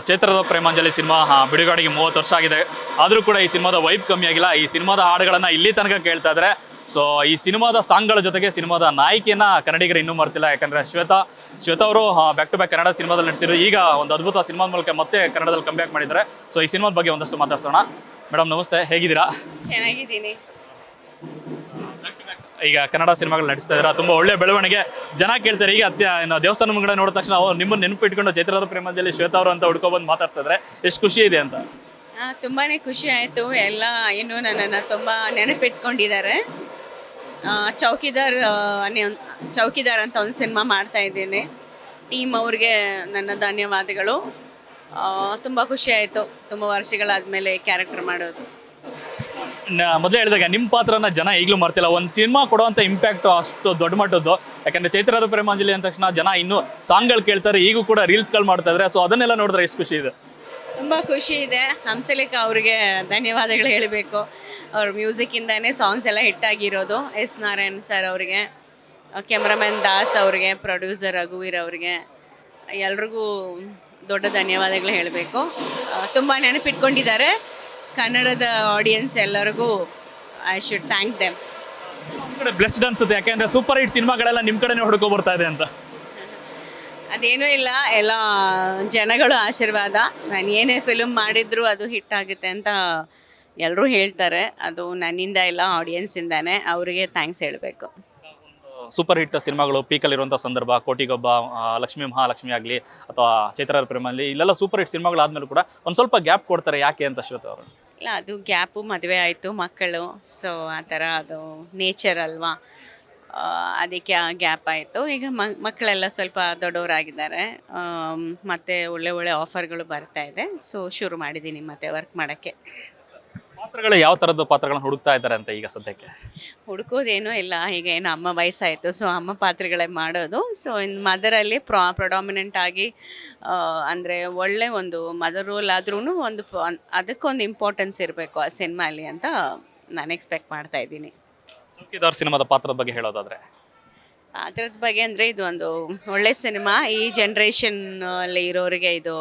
ಚೈತ್ರದ Premanjali cinema ಬಿಡುಗಡೆಗೆ 30 ವರ್ಷ ಆಗಿದೆ. ಆದರೂ ಕೂಡ ಈ ಸಿನಿಮಾದ ವೈಬ್ ಕಮ್ಮಿ ಆಗಿಲ್ಲ. ಈ ಸಿನಿಮಾದ ಹಾಡುಗಳನ್ನ ಇಲ್ಲಿ ತನಕ ಕೇಳ್ತಾ ಇದ್ದಾರೆ. ಸೊ ಈ ಸಿನಿಮಾದ ಸಾಂಗ್ಗಳ ಜೊತೆಗೆ ಸಿನಿಮಾದ ನಾಯಕಿಯನ್ನ ಕನ್ನಡಿಗರು ಇನ್ನೂ ಮರ್ತಿಲ್ಲ. ಯಾಕಂದ್ರೆ ಶ್ವೇತಾ ಅವರು ಬ್ಯಾಕ್ ಟು ಬ್ಯಾಕ್ ಕನ್ನಡ ಸಿನಿಮಾದಲ್ಲಿ ನಟಿಸಿದ್ರು. ಈಗ ಒಂದು ಅದ್ಭುತ ಸಿನಿಮಾದ ಮೂಲಕ ಮತ್ತೆ ಕನ್ನಡದಲ್ಲಿ ಕಮ್ ಬ್ಯಾಕ್ ಮಾಡಿದ್ದಾರೆ. ಸೊ ಈ ಸಿನಿಮಾದ ಬಗ್ಗೆ ಒಂದಷ್ಟು ಮಾತಾಡ್ಸೋಣ. ಮೇಡಮ್ ನಮಸ್ತೆ, ಹೇಗಿದ್ದೀರಾ? ಚೆನ್ನಾಗಿದ್ದೀನಿ. ಈಗ ಕನ್ನಡ ಸಿನಿಮಾಗಳು ನಡೆಸ್ತಾ ಇದ್ದಾರೆ, ತುಂಬಾ ಒಳ್ಳೆ ಬೆಳವಣಿಗೆ. ಜನ ಕೇಳ್ತಾರೆ ಈಗ ದೇವಸ್ಥಾನ ಮುಂಗಡೆ ನೋಡಿದ ತಕ್ಷಣ ನಿಮ್ಮನ್ನು ನೆನಪು ಇಟ್ಕೊಂಡು ಚೈತ್ರದ ಪ್ರೇಮದಲ್ಲಿ ಶ್ವೇತಾ ಅವರು ಅಂತ ಹುಡ್ಕೊಬಂದು ಮಾತಾಡ್ತಾ ಇದ್ದಾರೆ. ಎಷ್ಟು ಖುಷಿ ಇದೆ ಅಂತ? ತುಂಬಾನೇ ಖುಷಿ ಆಯಿತು. ಎಲ್ಲ ಇನ್ನೂ ನನ್ನನ್ನು ತುಂಬ ನೆನಪಿಟ್ಕೊಂಡಿದ್ದಾರೆ. ಚೌಕಿದಾರ್ ಅಂತ ಒಂದು ಸಿನಿಮಾ ಮಾಡ್ತಾ ಇದ್ದೀನಿ. ಟೀಮ್ ಅವ್ರಿಗೆ ನನ್ನ ಧನ್ಯವಾದಗಳು. ತುಂಬ ಖುಷಿ ಆಯಿತು ತುಂಬ ವರ್ಷಗಳಾದಮೇಲೆ ಕ್ಯಾರೆಕ್ಟರ್ ಮಾಡೋದು. ಮೊದಲೇ ಹೇಳಿದಾಗ ನಿಮ್ಮ ಪಾತ್ರನ ಜನ ಈಗಲೂ ಮರ್ತಿಲ್ಲ. ಒಂದು ಸಿನಿಮಾ ಕೊಡುವಂಥ ಇಂಪ್ಯಾಕ್ಟು ಅಷ್ಟು ದೊಡ್ಡ ಮಟ್ಟದ್ದು. ಯಾಕಂದರೆ ಚೈತ್ರದ ಪ್ರೇಮಾಂಜಲಿ ಅಂದ ತಕ್ಷಣ ಜನ ಇನ್ನೂ ಸಾಂಗ್ಗಳು ಕೇಳ್ತಾರೆ, ಈಗೂ ಕೂಡ ರೀಲ್ಸ್ಗಳು ಮಾಡ್ತಾ ಇದ್ದಾರೆ. ಸೊ ಅದನ್ನೆಲ್ಲ ನೋಡಿದ್ರೆ ಎಷ್ಟು ಖುಷಿ ಇದೆ? ತುಂಬ ಖುಷಿ ಇದೆ. ಹಂಸಲೇಖ ಅವ್ರಿಗೆ ಧನ್ಯವಾದಗಳು ಹೇಳಬೇಕು. ಅವ್ರ ಮ್ಯೂಸಿಕ್ಕಿಂದನೇ ಸಾಂಗ್ಸ್ ಎಲ್ಲ ಹಿಟ್ಟಾಗಿರೋದು. ಎಸ್ ನಾರಾಯಣ್ ಸರ್ ಅವ್ರಿಗೆ, ಕ್ಯಾಮ್ರಾಮನ್ ದಾಸ್ ಅವ್ರಿಗೆ, ಪ್ರೊಡ್ಯೂಸರ್ ರಘುವೀರ್ ಅವ್ರಿಗೆ, ಎಲ್ರಿಗೂ ದೊಡ್ಡ ಧನ್ಯವಾದಗಳು ಹೇಳಬೇಕು. ತುಂಬ ನೆನಪಿಟ್ಕೊಂಡಿದ್ದಾರೆ ಕನ್ನಡದ ಆಡಿಯನ್ಸ್ ಎಲ್ಲರಿಗೂ. I should thank them. ನಿಮ್ಮ ಕಡೆ ಬ್ಲೆಸ್ಡ್ ಅನ್ಸುತ್ತೆ, ಯಾಕೆಂದರೆ ಸೂಪರ್ ಹಿಟ್ ಸಿನಿಮಾಗಳೆಲ್ಲ ನಿಮ್ಮ ಕಡೆನೇ ಹುಡುಕೋ ಬರ್ತಾ ಇದೆ ಅಂತ. ಅದೇನೂ ಇಲ್ಲ, ಎಲ್ಲ ಜನಗಳು ಆಶೀರ್ವಾದ. ನಾನು ಏನೇ ಫಿಲ್ಮ್ ಮಾಡಿದ್ರು ಅದು ಹಿಟ್ ಆಗುತ್ತೆ ಅಂತ ಎಲ್ಲರೂ ಹೇಳ್ತಾರೆ. ಅದು ನನ್ನಿಂದ ಇಲ್ಲ, ಆಡಿಯನ್ಸಿಂದಾನೆ. ಅವರಿಗೆ ಥ್ಯಾಂಕ್ಸ್ ಹೇಳಬೇಕು. ಸೂಪರ್ ಹಿಟ್ ಸಿನಿಮಾಗಳು ಪೀಕಲ್ಲಿರುವಂಥ ಸಂದರ್ಭ, ಕೋಟಿಗೊಬ್ಬ, ಲಕ್ಷ್ಮೀ ಮಹಾಲಕ್ಷ್ಮಿ ಆಗಲಿ ಅಥವಾ ಚೈತ್ರದ ಪ್ರೇಮಲ್ಲಿ, ಇಲ್ಲೆಲ್ಲ ಸೂಪರ್ ಹಿಟ್ ಸಿನಿಮಾಗಳಾದ್ಮೇಲೆ ಕೂಡ ಒಂದು ಸ್ವಲ್ಪ ಗ್ಯಾಪ್ ಕೊಡ್ತಾರೆ. ಯಾಕೆ ಅಂತ ಶ್ವೇತಾ ಅವರು? ಇಲ್ಲ, ಅದು ಗ್ಯಾಪು, ಮದುವೆ ಆಯಿತು, ಮಕ್ಕಳು. ಸೊ ಆ ಥರ ಅದು ನೇಚರ್ ಅಲ್ವಾ, ಅದಕ್ಕೆ ಆ ಗ್ಯಾಪ್ ಆಯಿತು. ಈಗ ಮಕ್ಕಳೆಲ್ಲ ಸ್ವಲ್ಪ ದೊಡ್ಡವರಾಗಿದ್ದಾರೆ. ಮತ್ತು ಒಳ್ಳೆ ಒಳ್ಳೆ ಆಫರ್ಗಳು ಬರ್ತಾ ಇದೆ. ಸೊ ಶುರು ಮಾಡಿದ್ದೀನಿ ಮತ್ತೆ ವರ್ಕ್ ಮಾಡೋಕ್ಕೆ. ಪಾತ್ರಗಳು ಯಾವ ಥರದ್ದು ಪಾತ್ರಗಳನ್ನ ಹುಡುಕ್ತಾ ಇದ್ದಾರೆ ಅಂತ ಈಗ ಸದ್ಯಕ್ಕೆ? ಹುಡುಕೋದೇನೂ ಇಲ್ಲ, ಈಗ ಏನು ಅಮ್ಮ ವಯಸ್ಸಾಯಿತು, ಸೊ ಅಮ್ಮ ಪಾತ್ರಗಳೇ ಮಾಡೋದು. ಸೊ ಇನ್ನು ಮದರಲ್ಲಿ ಪ್ರೊಡಾಮಿನೆಂಟ್ ಆಗಿ ಅಂದರೆ ಒಳ್ಳೆ ಒಂದು ಮದರ್ ರೋಲ್ ಆದ್ರೂ ಒಂದು ಅದಕ್ಕೊಂದು ಇಂಪಾರ್ಟೆನ್ಸ್ ಇರಬೇಕು ಆ ಸಿನಿಮಾಲಿ ಅಂತ ನಾನು ಎಕ್ಸ್ಪೆಕ್ಟ್ ಮಾಡ್ತಾ ಇದ್ದೀನಿ. ಚೌಕಿದಾರ್ ಸಿನಿಮಾದ ಪಾತ್ರದ ಬಗ್ಗೆ ಹೇಳೋದಾದರೆ? ಅದ್ರದ್ದು ಬಗ್ಗೆ ಅಂದರೆ ಇದು ಒಂದು ಒಳ್ಳೆ ಸಿನಿಮಾ. ಈ ಜನ್ರೇಷನ್ ಅಲ್ಲಿ ಇರೋರಿಗೆ ಇದು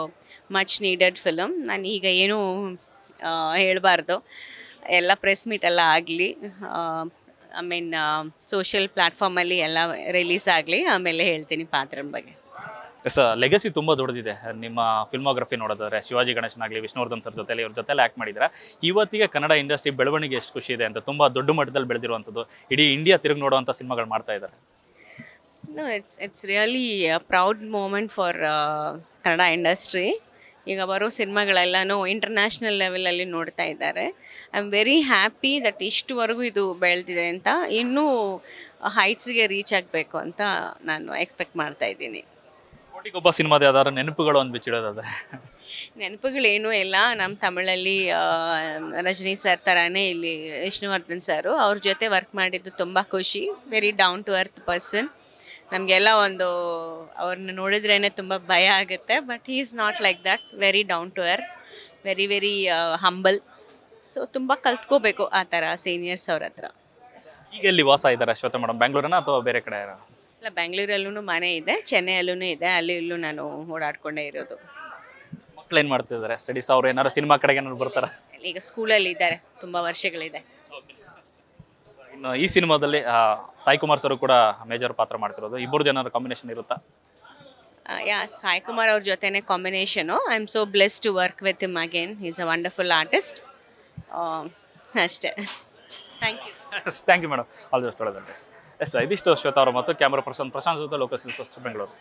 ಮಚ್ ನೀಡೆಡ್ ಫಿಲಮ್. ನಾನು ಈಗ ಏನೂ ಹೇಳಬಾರ್ದು, ಎಲ್ಲ ಪ್ರೆಸ್ ಮೀಟ್ ಎಲ್ಲ ಆಗಲಿ, ಐ ಮೀನ್ ಸೋಷಿಯಲ್ ಪ್ಲ್ಯಾಟ್ಫಾರ್ಮಲ್ಲಿ ಎಲ್ಲ ರಿಲೀಸ್ ಆಗಲಿ, ಆಮೇಲೆ ಹೇಳ್ತೀನಿ ಪಾತ್ರದ ಬಗ್ಗೆ. ಎಸ್, ಲೆಗಸಿ ತುಂಬ ದೊಡ್ಡದಿದೆ. ನಿಮ್ಮ ಫಿಲ್ಮೋಗ್ರಫಿ ನೋಡೋದಾದ್ರೆ ಶಿವಾಜಿ ಗಣೇಶನಾಗಲಿ, ವಿಷ್ಣುವರ್ಧನ್ ಸರ್ ಜೊತೆಲಿ ಇವ್ರ ಜೊತೆಲಿ ಆ್ಯಕ್ಟ್ ಮಾಡಿದ್ರೆ ಇವತ್ತಿಗೆ ಕನ್ನಡ ಇಂಡಸ್ಟ್ರಿ ಬೆಳವಣಿಗೆ ಎಷ್ಟು ಖುಷಿ ಇದೆ ಅಂತ. ತುಂಬ ದೊಡ್ಡ ಮಟ್ಟದಲ್ಲಿ ಬೆಳೆದಿರುವಂಥದ್ದು, ಇಡೀ ಇಂಡಿಯಾ ತಿರುಗಿ ನೋಡುವಂಥ ಸಿನಿಮಾಗಳು ಮಾಡ್ತಾ ಇದ್ದಾರೆ. It's really proud moment for Kannada industry. ಈಗ ಬರೋ ಸಿನಿಮಾಗಳೆಲ್ಲನೂ ಇಂಟರ್ನ್ಯಾಷನಲ್ ಲೆವೆಲಲ್ಲಿ ನೋಡ್ತಾ ಇದ್ದಾರೆ. I am very happy that ಇಷ್ಟುವರೆಗೂ ಇದು ಬೆಳೆದಿದೆ ಅಂತ. ಇನ್ನೂ ಹೈಟ್ಸ್ಗೆ ರೀಚ್ ಆಗಬೇಕು ಅಂತ ನಾನು ಎಕ್ಸ್ಪೆಕ್ಟ್ ಮಾಡ್ತಾ ಇದ್ದೀನಿ. ಕೋಟಿಗೊಬ್ಬ ಸಿನಿಮಾದ ಯಾವ್ದಾದ್ರು ನೆನಪುಗಳು ಒಂದು ಬಿಚ್ಚಿಡೋದಾದ್ರೆ? ನೆನಪುಗಳೇನೂ ಇಲ್ಲ. ನಮ್ಮ ತಮಿಳಲ್ಲಿ ರಜನಿ ಸರ್ ಥರನೇ ಇಲ್ಲಿ ವಿಷ್ಣುವರ್ಧನ್ ಸರು, ಅವ್ರ ಜೊತೆ ವರ್ಕ್ ಮಾಡಿದ್ದು ತುಂಬ ಖುಷಿ. Very down to earth person. ನಮಗೆಲ್ಲ ಒಂದು ಅವ್ರನ್ನ ನೋಡಿದ್ರೇ ತುಂಬ ಭಯ ಆಗುತ್ತೆ. But he is not like that. Very down to earth, very very humble. So ತುಂಬ ಕಲ್ತ್ಕೋಬೇಕು ಆ ಥರ ಸೀನಿಯರ್ಸ್ ಅವ್ರ ಹತ್ರ. ಈಗ ಎಲ್ಲಿ ವಾಸ ಇದ್ದಾರೆ ಶ್ವೇತಾ ಮೇಡಮ್? ಬೆಂಗಳೂರನ್ನ ಅಥವಾ ಬೇರೆ ಕಡೆ? ಇಲ್ಲ, ಬೆಂಗಳೂರಲ್ಲೂ ಮನೆ ಇದೆ, ಚೆನ್ನೈಯಲ್ಲೂ ಇದೆ. ಅಲ್ಲಿ ಇಲ್ಲೂ ನಾನು ಓಡಾಡ್ಕೊಂಡೇ ಇರೋದು. ಮಕ್ಳು ಏನು ಮಾಡ್ತಿದ್ದಾರೆ? ಸ್ಟಡೀಸ್? ಅವ್ರು ಏನಾರು ಸಿನಿಮಾ ಕಡೆಗೆ ಏನಾದ್ರು ಬರ್ತಾರ? ಈಗ ಸ್ಕೂಲಲ್ಲಿ ಇದ್ದಾರೆ, ತುಂಬ ವರ್ಷಗಳಿದೆ. ಇನ್ನು ಈ ಸಿನಿಮಾದಲ್ಲಿ ಸಾಯಿ ಕುಮಾರ್ ಸರ್ ಕೂಡ ಮೇಜರ್ ಪಾತ್ರ ಮಾಡ್ತಿರೋದು. ಇಬ್ಬರು ಜನರ ಕಾಂಬಿನೇಷನ್ ಇರುತ್ತಾ? ಯಾ, ಸಾಯಿ ಕುಮಾರ್ ಅವ್ರ ಜೊತೆನೇ combination. I am so bless to work with him again. Is a wonderful artist. ಅಷ್ಟೇ. Thank you. Thank you madam. All the best. ಒಳ್ಳೆಯದು. ಎಸ್, ಇದಿಷ್ಟು ಶ್ವೇತಾ ಅವರು ಮತ್ತು ಕ್ಯಾಮ್ರಾ ಪರ್ಸನ್ ಪ್ರಶಾಂತ್ ಜೊತೆ ಲೋಕಸ್ ಫಸ್ಟ್ ಬೆಂಗಳೂರು.